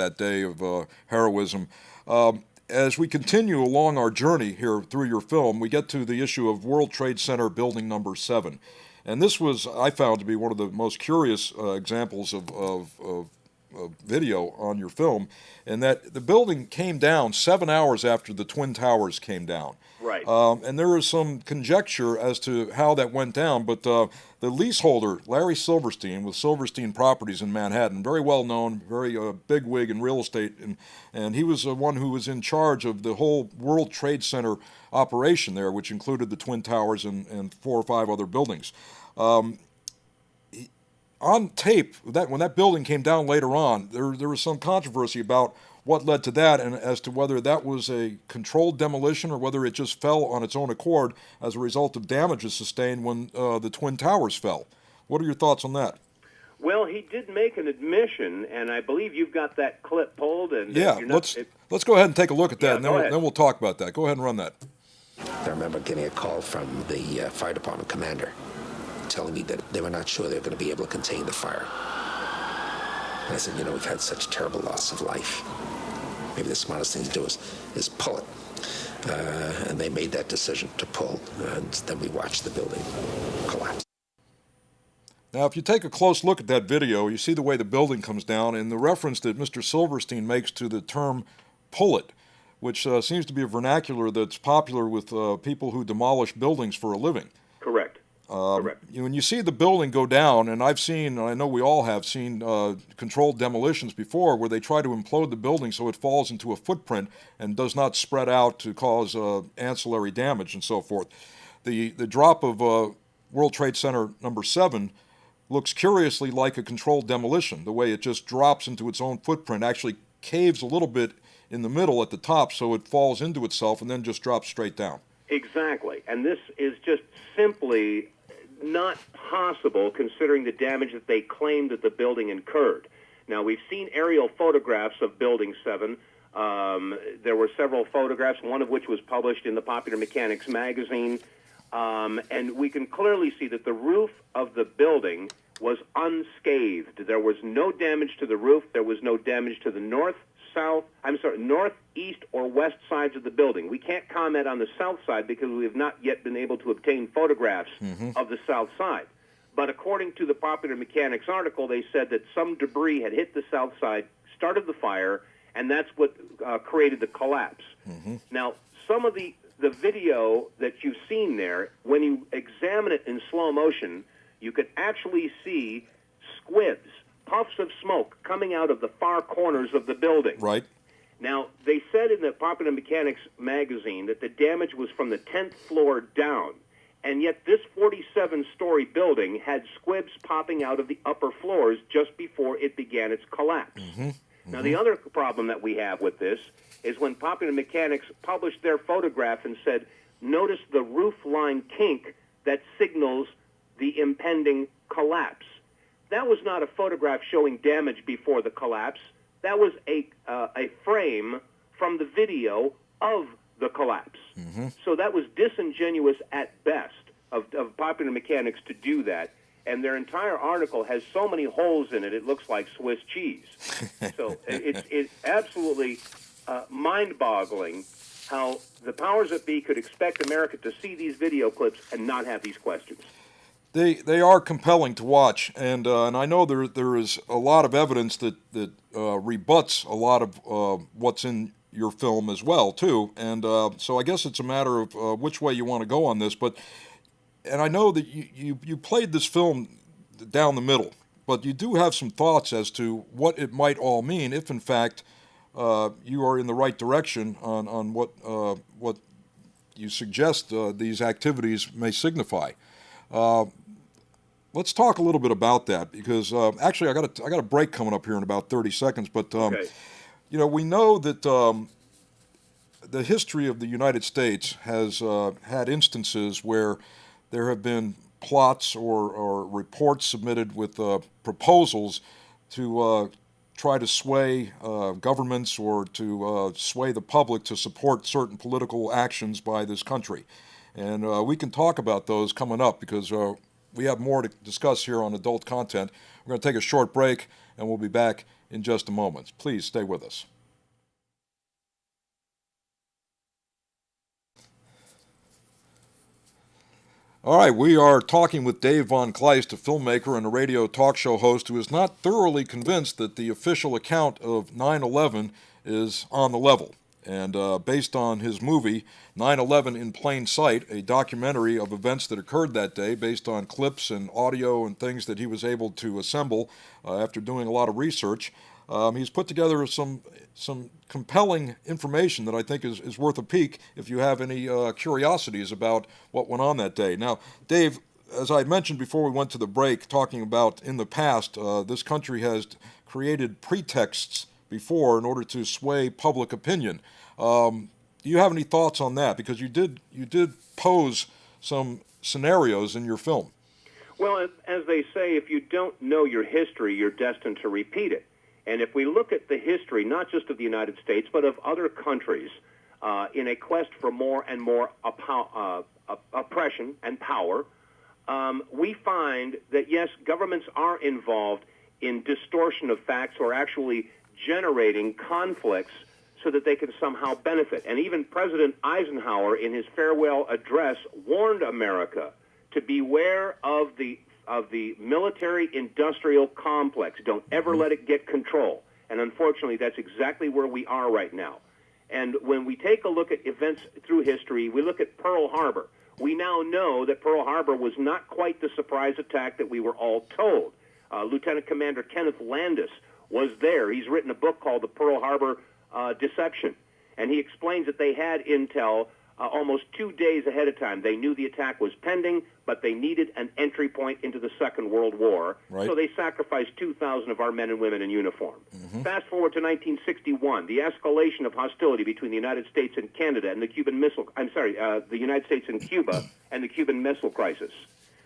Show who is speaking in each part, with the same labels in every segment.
Speaker 1: that day of heroism. As we continue along our journey here through your film, we get to the issue of World Trade Center Building Number 7. And this was, I found, to be one of the most curious examples of video on your film, in that the building came down 7 hours after the Twin Towers came down.
Speaker 2: Right.
Speaker 1: And there is some conjecture as to how that went down, but the leaseholder, Larry Silverstein, with Silverstein Properties in Manhattan, very well known, very big wig in real estate, and he was the one who was in charge of the whole World Trade Center operation there, which included the Twin Towers and 4 or 5 other buildings. On tape, when that building came down later on, there was some controversy about what led to that, and as to whether that was a controlled demolition or whether it just fell on its own accord as a result of damages sustained when the Twin Towers fell. What are your thoughts on that?
Speaker 2: Well, he did make an admission, and I believe you've got that clip pulled. And
Speaker 1: yeah, let's go ahead and take a look at that, and then we'll talk about that. Go ahead and run that.
Speaker 3: I remember getting a call from the fire department commander telling me that they were not sure they were going to be able to contain the fire. And I said, we've had such terrible loss of life. Maybe the smartest thing to do is pull it. And they made that decision to pull, and then we watched the building collapse.
Speaker 1: Now, if you take a close look at that video, you see the way the building comes down, and the reference that Mr. Silverstein makes to the term pull it, which seems to be a vernacular that's popular with people who demolish buildings for a living.
Speaker 2: Correct. Correct.
Speaker 1: When you see the building go down, and I know we all have seen controlled demolitions before, where they try to implode the building so it falls into a footprint and does not spread out to cause ancillary damage and so forth. The drop of World Trade Center number 7 looks curiously like a controlled demolition. The way it just drops into its own footprint, actually caves a little bit in the middle at the top, so it falls into itself and then just drops straight down.
Speaker 2: Exactly. And this is just simply not possible considering the damage that they claim that the building incurred. Now, we've seen aerial photographs of Building 7. There were several photographs, one of which was published in the Popular Mechanics magazine, and we can clearly see that the roof of the building was unscathed. There was no damage to the roof. There was no damage to the north, east, or west sides of the building. We can't comment on the south side because we have not yet been able to obtain photographs of the south side. But according to the Popular Mechanics article, they said that some debris had hit the south side, started the fire, and that's what created the collapse. Now, some of the video that you've seen there, when you examine it in slow motion, you could actually see squibs, puffs of smoke coming out of the far corners of the building.
Speaker 1: Right.
Speaker 2: Now, they said in the Popular Mechanics magazine that the damage was from the 10th floor down, and yet this 47-story building had squibs popping out of the upper floors just before it began its collapse. Now, the other problem that we have with this is when Popular Mechanics published their photograph and said, notice the roof line kink that signals the impending collapse. That was not a photograph showing damage before the collapse. That was a frame from the video of the collapse. So that was disingenuous at best of Popular Mechanics to do that. And their entire article has so many holes in it, it looks like Swiss cheese. So it's absolutely mind-boggling how the powers that be could expect America to see these video clips and not have these questions.
Speaker 1: They are compelling to watch, and I know there is a lot of evidence that rebuts a lot of what's in your film as well too, and so I guess it's a matter of which way you want to go on this. And I know that you played this film down the middle, but you do have some thoughts as to what it might all mean if, in fact, you are in the right direction on what you suggest these activities may signify. Let's talk a little bit about that, because actually I got a break coming up here in about 30 seconds. But
Speaker 2: Okay.
Speaker 1: We know that the history of the United States has had instances where there have been plots or reports submitted with proposals to try to sway governments or to sway the public to support certain political actions by this country. And we can talk about those coming up, because we have more to discuss here on adult content. We're going to take a short break, and we'll be back in just a moment. Please stay with us. All right, we are talking with Dave Von Kliest, a filmmaker and a radio talk show host who is not thoroughly convinced that the official account of 9/11 is on the level. And based on his movie, 9/11 in Plain Sight, a documentary of events that occurred that day based on clips and audio and things that he was able to assemble after doing a lot of research, he's put together some compelling information that I think is worth a peek if you have any curiosities about what went on that day. Now, Dave, as I mentioned before we went to the break, talking about in the past, this country has created pretexts before in order to sway public opinion. Do you have any thoughts on that? Because you did pose some scenarios in your film.
Speaker 2: Well, as they say, if you don't know your history, you're destined to repeat it. And if we look at the history, not just of the United States, but of other countries, in a quest for more and more oppression and power, we find that, yes, governments are involved in distortion of facts or actually generating conflicts so that they can somehow benefit. And even President Eisenhower, in his farewell address, warned America to beware of the military-industrial complex. Don't ever let it get control. And unfortunately, that's exactly where we are right now. And when we take a look at events through history, we look at Pearl Harbor. We now know that Pearl Harbor was not quite the surprise attack that we were all told. Lieutenant Commander Kenneth Landis was there. He's written a book called The Pearl Harbor Deception. And he explains that they had intel almost 2 days ahead of time. They knew the attack was pending, but they needed an entry point into the Second World War. Right. So they sacrificed 2,000 of our men and women in uniform. Mm-hmm. Fast forward to 1961, the escalation of hostility between the United States and Canada and the the United States and Cuba and the Cuban Missile Crisis.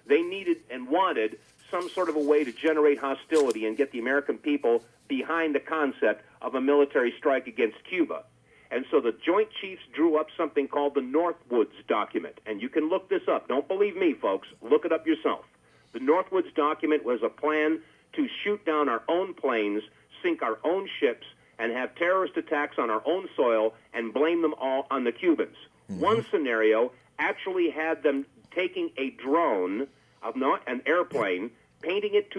Speaker 2: They needed and wanted some sort of a way to generate hostility and get the American people behind the concept of a military strike against Cuba. And so the Joint Chiefs drew up something called the Northwoods Document. And you can look this up. Don't believe me, folks. Look it up yourself. The Northwoods Document was a plan to shoot down our own planes, sink our own ships, and have terrorist attacks on our own soil and blame them all on the Cubans. Mm-hmm. One scenario actually had them taking a drone, not an airplane, painting it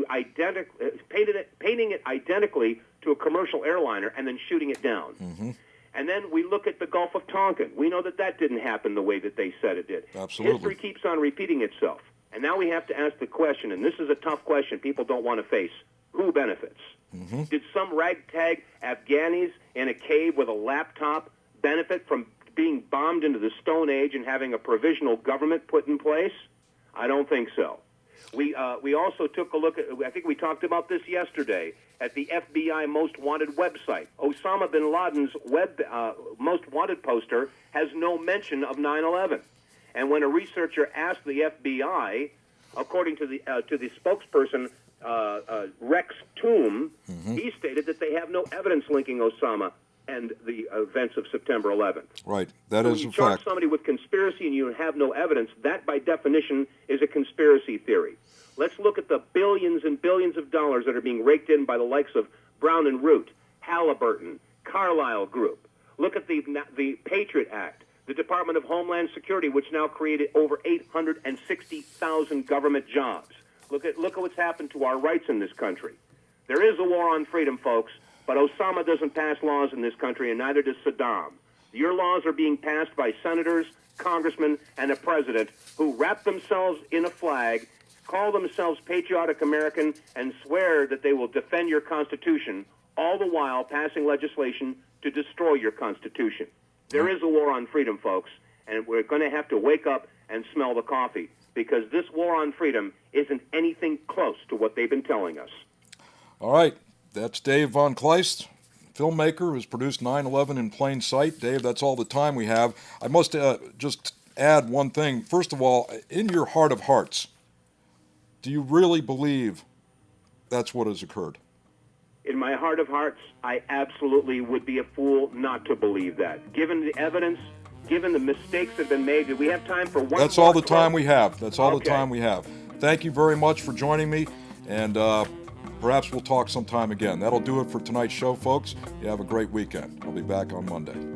Speaker 2: identically to a commercial airliner and then shooting it down. Mm-hmm. And then we look at the Gulf of Tonkin. We know that didn't happen the way that they said it did.
Speaker 1: Absolutely.
Speaker 2: History keeps on repeating itself. And now we have to ask the question, and this is a tough question people don't want to face, who benefits? Mm-hmm. Did some ragtag Afghanis in a cave with a laptop benefit from being bombed into the Stone Age and having a provisional government put in place? I don't think so. We also took a look at, I think we talked about this yesterday, at the FBI Most Wanted website. Osama bin Laden's Most Wanted poster has no mention of 9/11. And when a researcher asked the FBI, according to the spokesperson Rex Toom, mm-hmm. he stated that they have no evidence linking Osama and the events of September 11th.
Speaker 1: Right, that is a fact.
Speaker 2: When you charge somebody with conspiracy and you have no evidence, that by definition is a conspiracy theory. Let's look at the billions and billions of dollars that are being raked in by the likes of Brown and Root, Halliburton, Carlyle Group. Look at the Patriot Act, the Department of Homeland Security, which now created over 860,000 government jobs. Look at what's happened to our rights in this country. There is a war on freedom, folks. But Osama doesn't pass laws in this country, and neither does Saddam. Your laws are being passed by senators, congressmen, and a president who wrap themselves in a flag, call themselves patriotic American, and swear that they will defend your Constitution, all the while passing legislation to destroy your Constitution. There is a war on freedom, folks, and we're going to have to wake up and smell the coffee, because this war on freedom isn't anything close to what they've been telling us.
Speaker 1: All right. That's Dave Von Kliest, filmmaker who's produced 9/11 in Plain Sight. Dave, that's all the time we have. I must just add one thing. First of all, in your heart of hearts, do you really believe that's what has occurred?
Speaker 2: In my heart of hearts, I absolutely would be a fool not to believe that. Given the evidence, given the mistakes that have been made, do we have time for one
Speaker 1: That's all the time we have. That's all the time we have. Thank you very much for joining me, and perhaps we'll talk sometime again. That'll do it for tonight's show, folks. You have a great weekend. I'll be back on Monday.